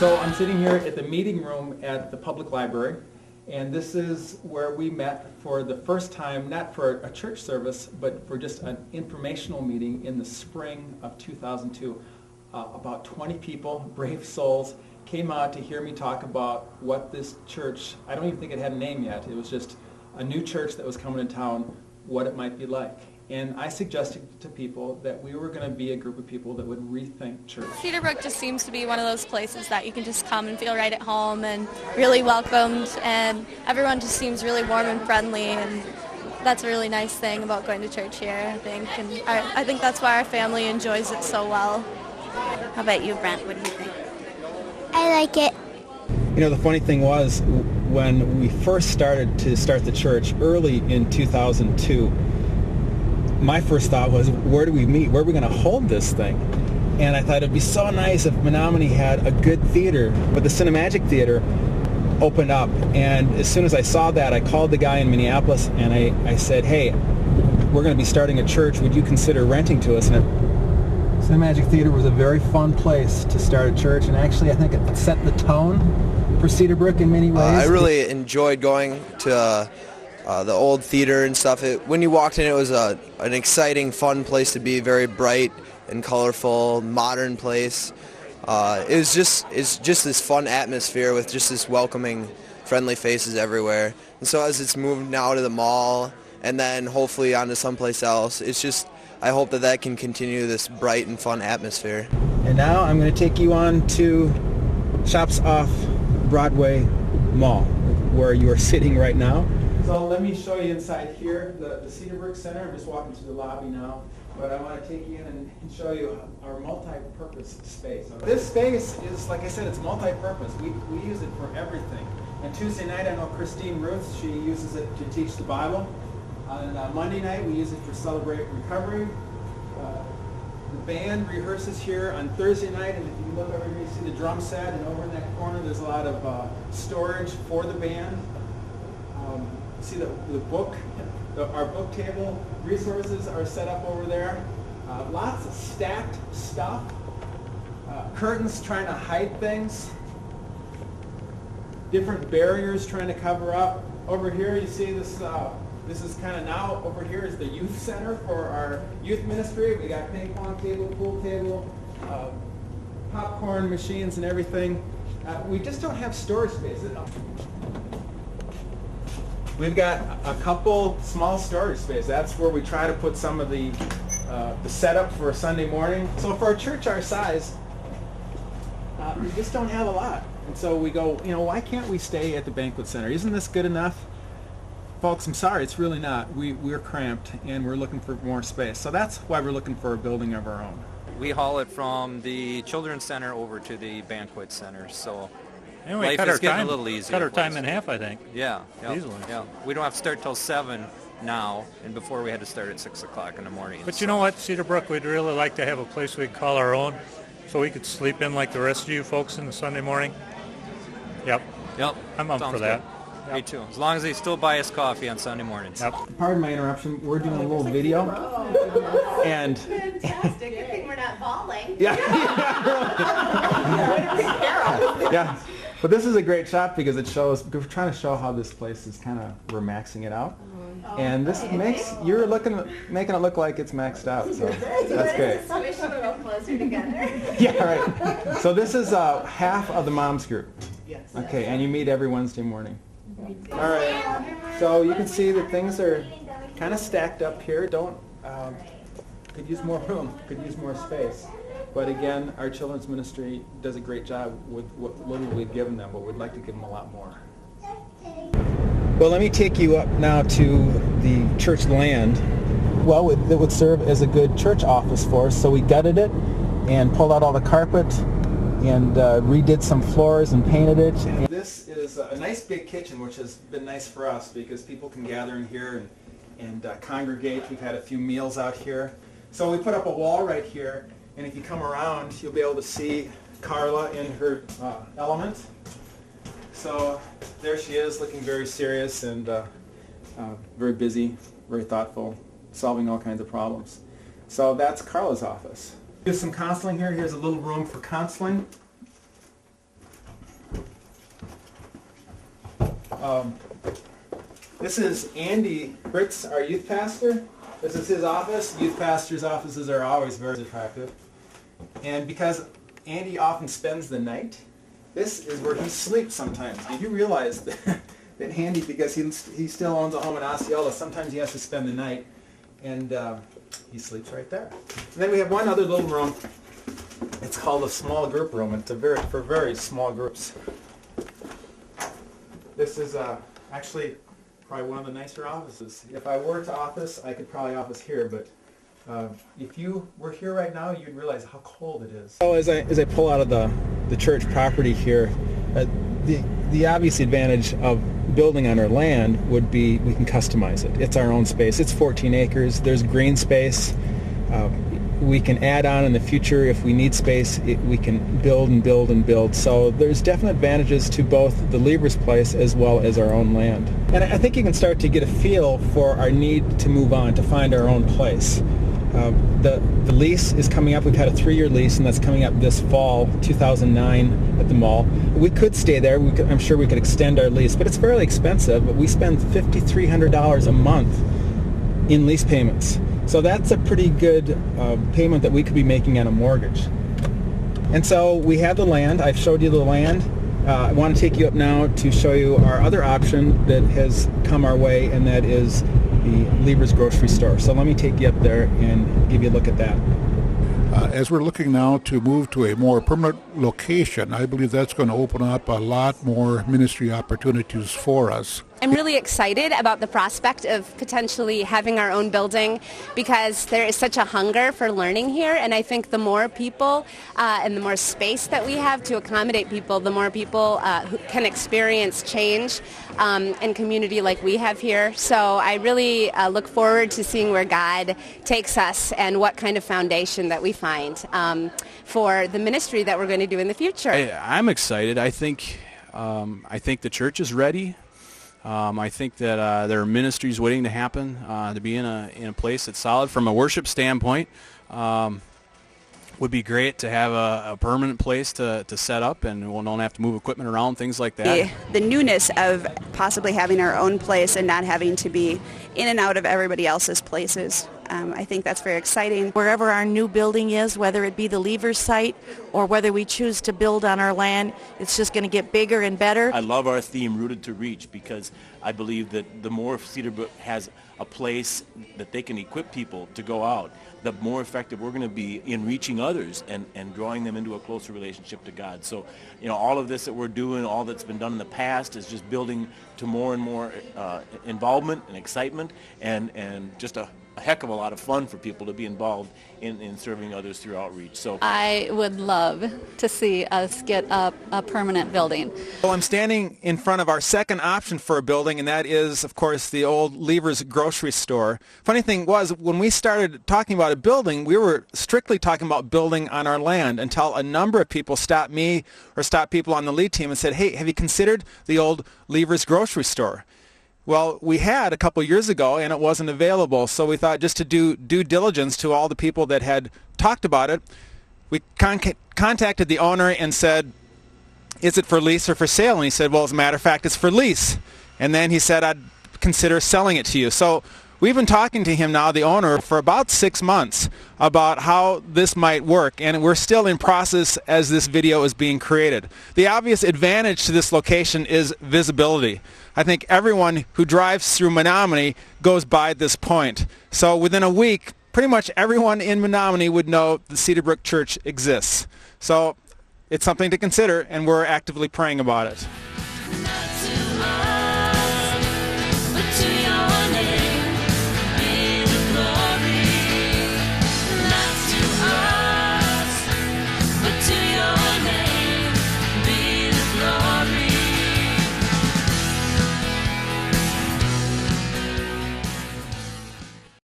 So I'm sitting here at the meeting room at the public library, and this is where we met for the first time, not for a church service, but for just an informational meeting in the spring of 2002. About 20 people, brave souls, came out to hear me talk about what this church, I don't even think it had a name yet, it was just a new church that was coming to town, what it might be like. And I suggested to people that we were going to be a group of people that would rethink church. Cedarbrook just seems to be one of those places that you can just come and feel right at home and really welcomed, and everyone just seems really warm and friendly, and that's a really nice thing about going to church here, I think. And I think that's why our family enjoys it so well. How about you, Brent? What do you think? I like it. You know, the funny thing was, when we first started the church early in 2002, my first thought was, where do we meet? Where are we going to hold this thing? And I thought it'd be so nice if Menominee had a good theater, but the Cinemagic Theater opened up. And as soon as I saw that, I called the guy in Minneapolis and I said, hey, we're going to be starting a church. Would you consider renting to us? And Cinemagic Theater was a very fun place to start a church, and actually I think it set the tone for Cedarbrook in many ways. I really enjoyed going to the old theater and stuff. When you walked in, it was an exciting, fun place to be, very bright and colorful, modern place. It's just this fun atmosphere with just this welcoming, friendly faces everywhere. And so as it's moved now to the mall and then hopefully onto someplace else, it's just, I hope that can continue this bright and fun atmosphere. And now I'm going to take you on to Shops Off Broadway Mall, where you are sitting right now. So let me show you inside here, the Cedarbrook Center. I'm just walking through the lobby now, but I want to take you in and show you our multi-purpose space. This space is, like I said, it's multi-purpose. We use it for everything. On Tuesday night, I know Christine Ruth, she uses it to teach the Bible. On Monday night, we use it for Celebrate Recovery. The band rehearses here on Thursday night, and if you look over here, you see the drum set, and over in that corner, there's a lot of storage for the band. See the book, our book table resources are set up over there. Lots of stacked stuff. Curtains trying to hide things. Different barriers trying to cover up. Over here you see this, this is kind of now, over here is the youth center for our youth ministry. We got ping pong table, pool table, popcorn machines and everything. We just don't have storage space. We've got a couple small storage space. That's where we try to put some of the setup for a Sunday morning. So for a church our size, we just don't have a lot. And so we go, you know, why can't we stay at the banquet center? Isn't this good enough? Folks, I'm sorry, it's really not. We're cramped and we're looking for more space. So that's why we're looking for a building of our own. We haul it from the Children's Center over to the banquet center, so and we life cut is our getting time, a little easier. Cut our time in half, I think. Yeah, easily. Yeah, we don't have to start till 7 now, and before we had to start at 6 o'clock in the morning. But you know what, Cedarbrook, we'd really like to have a place we could call our own, so we could sleep in like the rest of you folks in the Sunday morning. Yep. I'm up for that. Yep. Me too. As long as they still buy us coffee on Sunday mornings. Yep. Pardon my interruption. We're doing a little video. And Fantastic. Good thing we're not bawling. yeah. Yeah. But this is a great shot because it shows, we're trying to show how this place is kind of, we're maxing it out. And this makes, you're making it look like it's maxed out, so that's great. Squish a little closer together. Yeah, right. So this is half of the moms group. Yes. Okay, and you meet every Wednesday morning. All right. So you can see that things are kind of stacked up here. Could use more room, could use more space. But again, our children's ministry does a great job with what little we've given them, but we'd like to give them a lot more. Well, let me take you up now to the church land. Well, that would serve as a good church office for us, so we gutted it and pulled out all the carpet and redid some floors and painted it. And this is a nice big kitchen, which has been nice for us because people can gather in here and congregate. We've had a few meals out here. So we put up a wall right here, and if you come around, you'll be able to see Carla in her element. So there she is, looking very serious and very busy, very thoughtful, solving all kinds of problems. So that's Carla's office. There's some counseling here. Here's a little room for counseling. This is Andy Fritz, our youth pastor. This is his office. Youth pastors' offices are always very attractive. And because Andy often spends the night, this is where he sleeps sometimes. Did you realize that Andy, because he still owns a home in Osceola, sometimes he has to spend the night, and he sleeps right there. And then we have one other little room. It's called a small group room. It's for very small groups. This is actually probably one of the nicer offices. If I were to office, I could probably office here, but if you were here right now, you'd realize how cold it is. So as I pull out of the church property here, the obvious advantage of building on our land would be we can customize it. It's our own space. It's 14 acres. There's green space. We can add on in the future if we need space. We can build and build and build. So there's definite advantages to both the Lever's place as well as our own land. And I think you can start to get a feel for our need to move on, to find our own place. The lease is coming up. We've had a 3-year lease, and that's coming up this fall, 2009, at the mall. We could stay there. I'm sure we could extend our lease, but it's fairly expensive. But we spend $5,300 a month in lease payments. So that's a pretty good payment that we could be making on a mortgage. And so we have the land. I've showed you the land. I want to take you up now to show you our other option that has come our way, and that is the Lever's grocery store. So let me take you up there and give you a look at that. As we're looking now to move to a more permanent location, I believe that's going to open up a lot more ministry opportunities for us. I'm really excited about the prospect of potentially having our own building because there is such a hunger for learning here, and I think the more people and the more space that we have to accommodate people, the more people who can experience change and community like we have here. So I really look forward to seeing where God takes us and what kind of foundation that we find for the ministry that we're going to do in the future. I'm excited. I think the church is ready. I think that there are ministries waiting to happen, to be in a place that's solid. From a worship standpoint, would be great to have a permanent place to set up, and we'll don't have to move equipment around, things like that. The newness of possibly having our own place and not having to be in and out of everybody else's places. I think that's very exciting. Wherever our new building is, whether it be the Lever's site or whether we choose to build on our land, it's just going to get bigger and better. I love our theme, Rooted to Reach, because I believe that the more Cedarbrook has a place that they can equip people to go out, the more effective we're going to be in reaching others and drawing them into a closer relationship to God. So, all of this that we're doing, all that's been done in the past is just building to more and more involvement and excitement and just a heck of a lot of fun for people to be involved in serving others through outreach. So I would love to see us get a permanent building. Well, I'm standing in front of our second option for a building, and that is, of course, the old Lever's grocery store. Funny thing was, when we started talking about a building, we were strictly talking about building on our land until a number of people stopped me or stopped people on the lead team and said, hey, have you considered the old Lever's grocery store? Well, we had a couple years ago, and it wasn't available, so we thought just to do due diligence to all the people that had talked about it, we contacted the owner and said, is it for lease or for sale? And he said, well, as a matter of fact, it's for lease. And then he said, I'd consider selling it to you. So we've been talking to him now, the owner, for about 6 months about how this might work, and we're still in process as this video is being created. The obvious advantage to this location is visibility. I think everyone who drives through Menominee goes by this point. So within a week, pretty much everyone in Menominee would know the Cedarbrook Church exists. So it's something to consider, and we're actively praying about it.